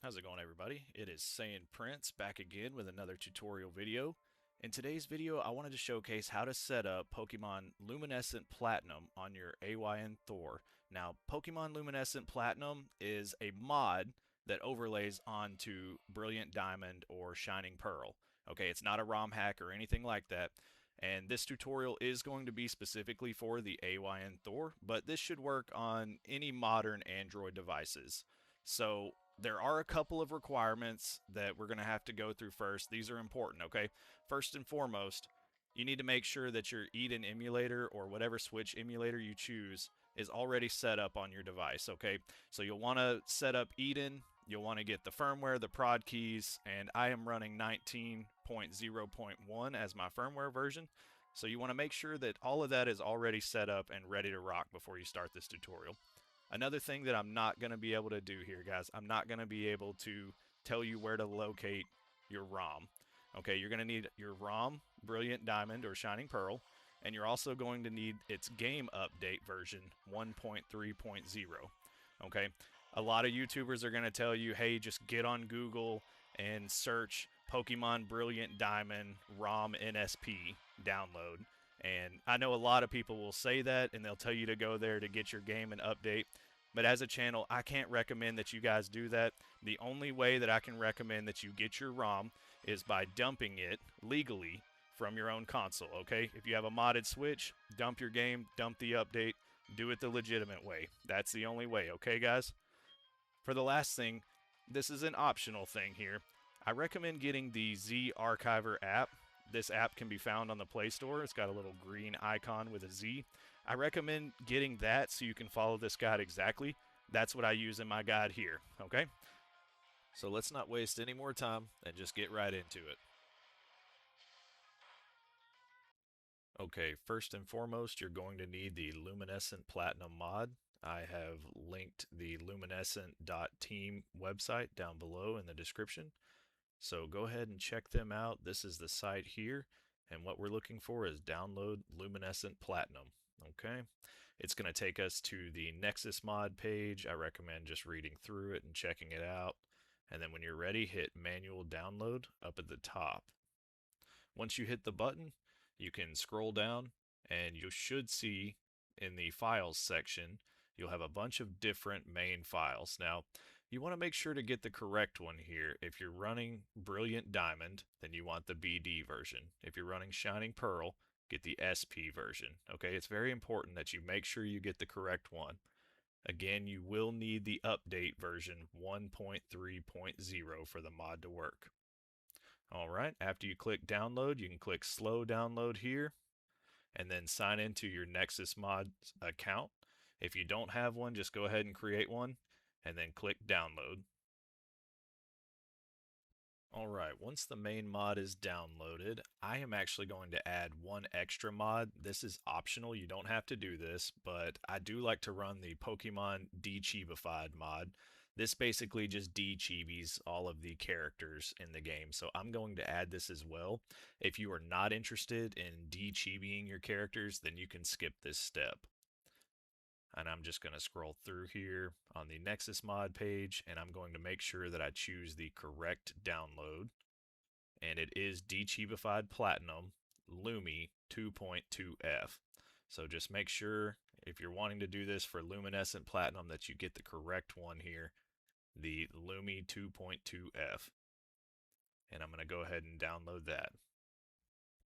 How's it going, everybody? It is Saiyan Prince back again with another tutorial video. In today's video, I wanted to showcase how to set up Pokemon Luminescent Platinum on your AYN Thor. Now, Pokemon Luminescent Platinum is a mod that overlays onto Brilliant Diamond or Shining Pearl. Okay, it's not a ROM hack or anything like that. And this tutorial is going to be specifically for the AYN Thor, but this should work on any modern Android devices. So there are a couple of requirements that we're going to have to go through first. These are important, okay? First and foremost, you need to make sure that your Eden emulator or whatever Switch emulator you choose is already set up on your device, okay? So you'll want to set up Eden, you'll want to get the firmware, the prod keys, and I am running 19.0.1 as my firmware version. So you want to make sure that all of that is already set up and ready to rock before you start this tutorial. Another thing that I'm not going to be able to do here, guys, I'm not going to be able to tell you where to locate your ROM. Okay, you're going to need your ROM, Brilliant Diamond or Shining Pearl, and you're also going to need its game update version 1.3.0. Okay, a lot of YouTubers are going to tell you, hey, just get on Google and search Pokemon Brilliant Diamond ROM NSP download. And I know a lot of people will say that and they'll tell you to go there to get your game and update. But as a channel, I can't recommend that you guys do that. The only way that I can recommend that you get your ROM is by dumping it legally from your own console, okay? If you have a modded Switch, dump your game, dump the update, do it the legitimate way. That's the only way, okay, guys? For the last thing, this is an optional thing here. I recommend getting the Z Archiver app. This app can be found on the Play Store. It's got a little green icon with a Z. I recommend getting that so you can follow this guide exactly. That's what I use in my guide here, okay? So let's not waste any more time and just get right into it. Okay, first and foremost, you're going to need the Luminescent Platinum Mod. I have linked the luminescent.team website down below in the description. So go ahead and check them out. This is the site here. And what we're looking for is download Luminescent Platinum. Okay. It's going to take us to the Nexus mod page. I recommend just reading through it and checking it out. And then when you're ready, hit manual download up at the top. Once you hit the button, you can scroll down and you should see in the files section, you'll have a bunch of different main files. Now, you want to make sure to get the correct one here. If you're running Brilliant Diamond, then you want the BD version. If you're running Shining Pearl, get the SP version. Okay, it's very important that you make sure you get the correct one. Again, you will need the update version 1.3.0 for the mod to work. All right, after you click download, you can click slow download here and then sign into your Nexus Mod account. If you don't have one, just go ahead and create one and then click download. All right, once the main mod is downloaded, I am actually going to add one extra mod. This is optional, you don't have to do this, but I do like to run the Pokemon De-chibified mod. This basically just de-chibis all of the characters in the game, so I'm going to add this as well. If you are not interested in de-chibiing your characters, then you can skip this step. And I'm just going to scroll through here on the Nexus mod page, and I'm going to make sure that I choose the correct download. And it is De-chibified Platinum Lumi 2.2F. So just make sure if you're wanting to do this for Luminescent Platinum that you get the correct one here, the Lumi 2.2F. And I'm going to go ahead and download that.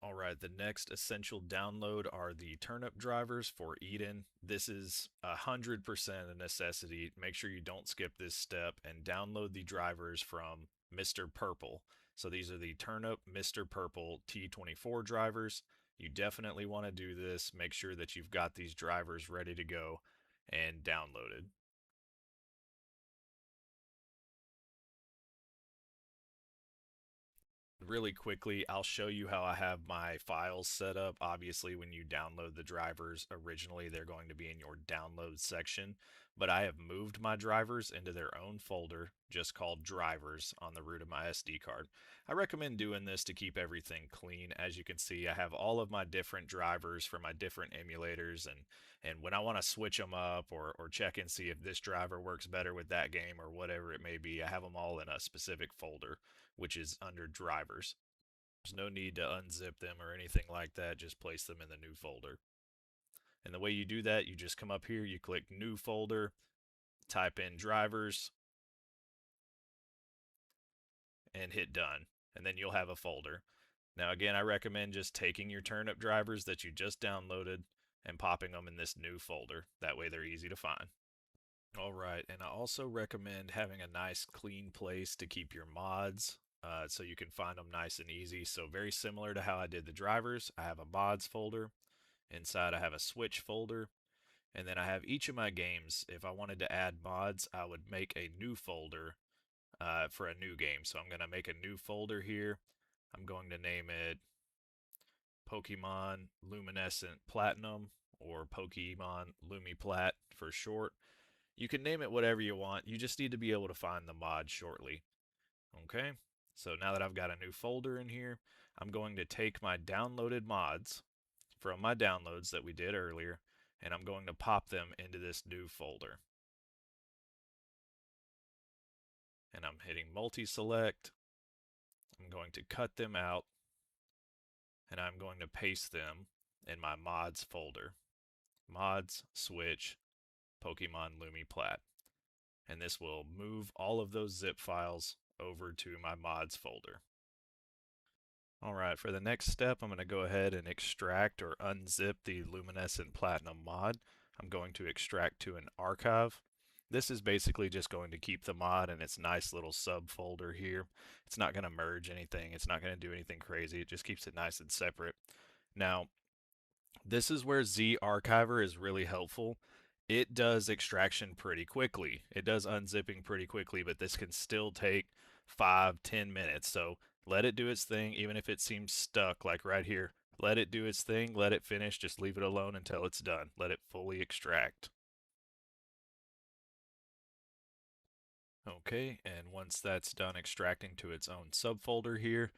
All right, the next essential download are the Turnip drivers for Eden. This is 100% a necessity. Make sure you don't skip this step and download the drivers from Mr. Purple. So these are the Turnip Mr. Purple T24 drivers. You definitely want to do this. Make sure that you've got these drivers ready to go and downloaded. Really quickly, I'll show you how I have my files set up. Obviously, when you download the drivers originally, they're going to be in your download section. but I have moved my drivers into their own folder just called drivers on the root of my SD card. I recommend doing this to keep everything clean. As you can see, I have all of my different drivers for my different emulators, and when I want to switch them up or check and see if this driver works better with that game or whatever it may be, I have them all in a specific folder, which is under drivers. There's no need to unzip them or anything like that, just place them in the new folder. And the way you do that, you just come up here, you click new folder, type in drivers, and hit done. And then you'll have a folder. Now again, I recommend just taking your Turnip drivers that you just downloaded and popping them in this new folder. That way they're easy to find. Alright, and I also recommend having a nice clean place to keep your mods so you can find them nice and easy. So very similar to how I did the drivers, I have a mods folder. Inside I have a switch folder, and then I have each of my games. If I wanted to add mods, I would make a new folder for a new game. So I'm going to make a new folder here. I'm going to name it Pokemon Luminescent Platinum, or Pokemon LumiPlat for short. You can name it whatever you want. You just need to be able to find the mod shortly. Okay, so now that I've got a new folder in here, I'm going to take my downloaded mods from my downloads that we did earlier, and I'm going to pop them into this new folder. And I'm hitting multi-select. I'm going to cut them out, and I'm going to paste them in my mods folder. Mods, switch, Pokemon LumiPlat. And this will move all of those zip files over to my mods folder. Alright, for the next step, I'm going to go ahead and extract or unzip the Luminescent Platinum mod. I'm going to extract to an archive. This is basically just going to keep the mod in its nice little subfolder here. It's not going to merge anything. It's not going to do anything crazy. It just keeps it nice and separate. Now, this is where Z-Archiver is really helpful. It does extraction pretty quickly. It does unzipping pretty quickly, but this can still take 5-10 minutes. So let it do its thing, even if it seems stuck, like right here. Let it do its thing, let it finish, just leave it alone until it's done. Let it fully extract. Okay, and once that's done extracting to its own subfolder here,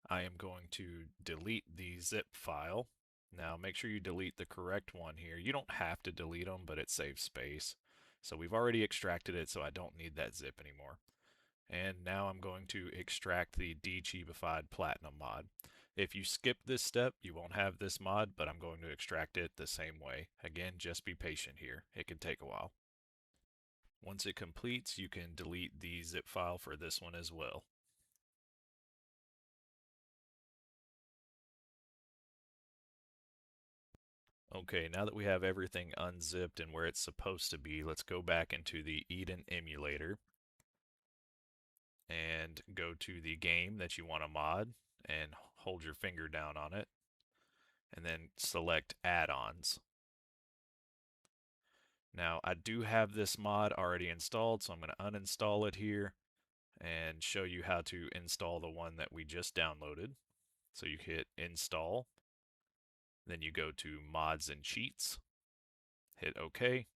I am going to delete the zip file. Now make sure you delete the correct one here. You don't have to delete them, but it saves space. So we've already extracted it, so I don't need that zip anymore. And now I'm going to extract the De-chibi Platinum mod. If you skip this step, you won't have this mod, but I'm going to extract it the same way. Again, just be patient here. It can take a while. Once it completes, you can delete the zip file for this one as well. Okay, now that we have everything unzipped and where it's supposed to be, let's go back into the Eden emulator and go to the game that you want to mod and hold your finger down on it and then select add-ons. Now I do have this mod already installed, so I'm going to uninstall it here and show you how to install the one that we just downloaded. So you hit install, then you go to mods and cheats, hit OK,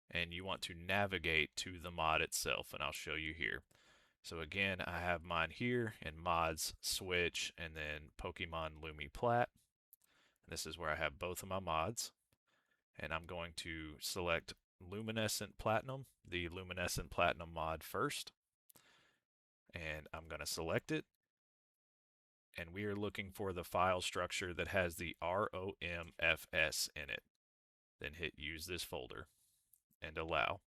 and you want to navigate to the mod itself, and I'll show you here. So again, I have mine here in mods, switch, and then Pokemon LumiPlat. This is where I have both of my mods. And I'm going to select Luminescent Platinum, the Luminescent Platinum mod first. And I'm going to select it. And we are looking for the file structure that has the ROMFS in it. Then hit use this folder and allow.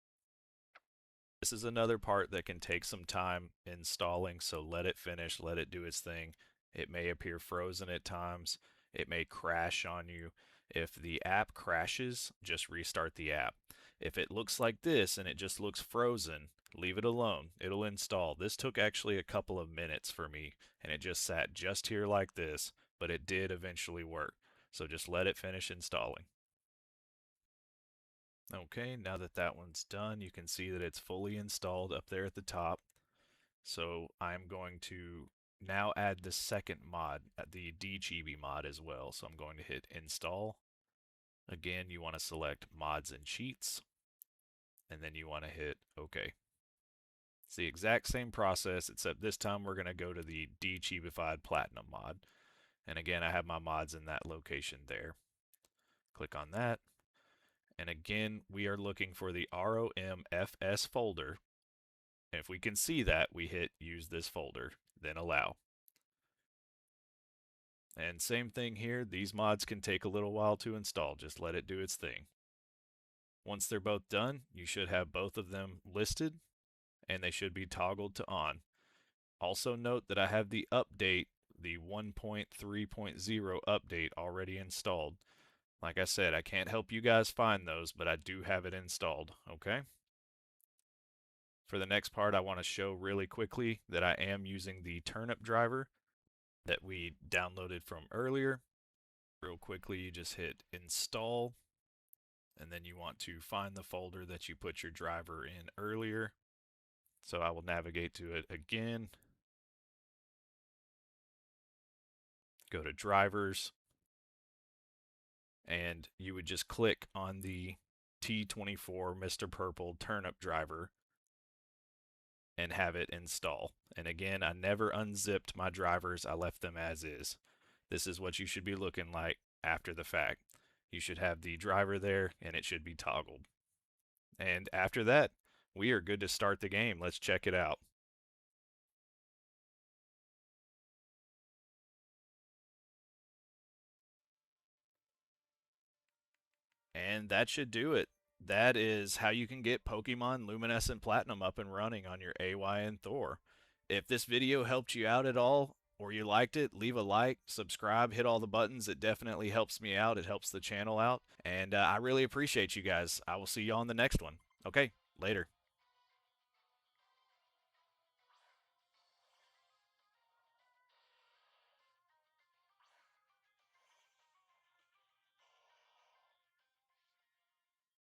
This is another part that can take some time installing, so let it finish, let it do its thing. It may appear frozen at times. It may crash on you. If the app crashes, just restart the app. If it looks like this and it just looks frozen, leave it alone. It'll install. This took actually a couple of minutes for me, and it just sat just here like this, but it did eventually work. So just let it finish installing. Okay, now that that one's done, you can see that it's fully installed up there at the top. So I'm going to now add the second mod, the De-chibi mod as well. So I'm going to hit install. Again, you want to select mods and cheats. and then you want to hit OK. It's the exact same process, except this time we're going to go to the De-chibi Platinum Mod. And again, I have my mods in that location there. Click on that. And again, we are looking for the ROMFS folder. And if we can see that, we hit use this folder, then allow. And same thing here, these mods can take a little while to install, just let it do its thing. Once they're both done, you should have both of them listed, and they should be toggled to on. Also note that I have the update, the 1.3.0 update already installed. Like I said, I can't help you guys find those, but I do have it installed, okay? For the next part, I want to show really quickly that I am using the Turnip driver that we downloaded from earlier. Real quickly, you just hit install, and then you want to find the folder that you put your driver in earlier. So I will navigate to it again. Go to drivers, and you would just click on the T24 Mr. Purple Turnip driver and have it install. And again, I never unzipped my drivers, I left them as is. This is what you should be looking like after the fact. You should have the driver there and it should be toggled. And after that, we are good to start the game. Let's check it out. And that should do it. That is how you can get Pokemon Luminescent Platinum up and running on your AYN Thor. If this video helped you out at all, or you liked it, leave a like, subscribe, hit all the buttons. It definitely helps me out. It helps the channel out. And I really appreciate you guys. I will see you on the next one. Okay, later.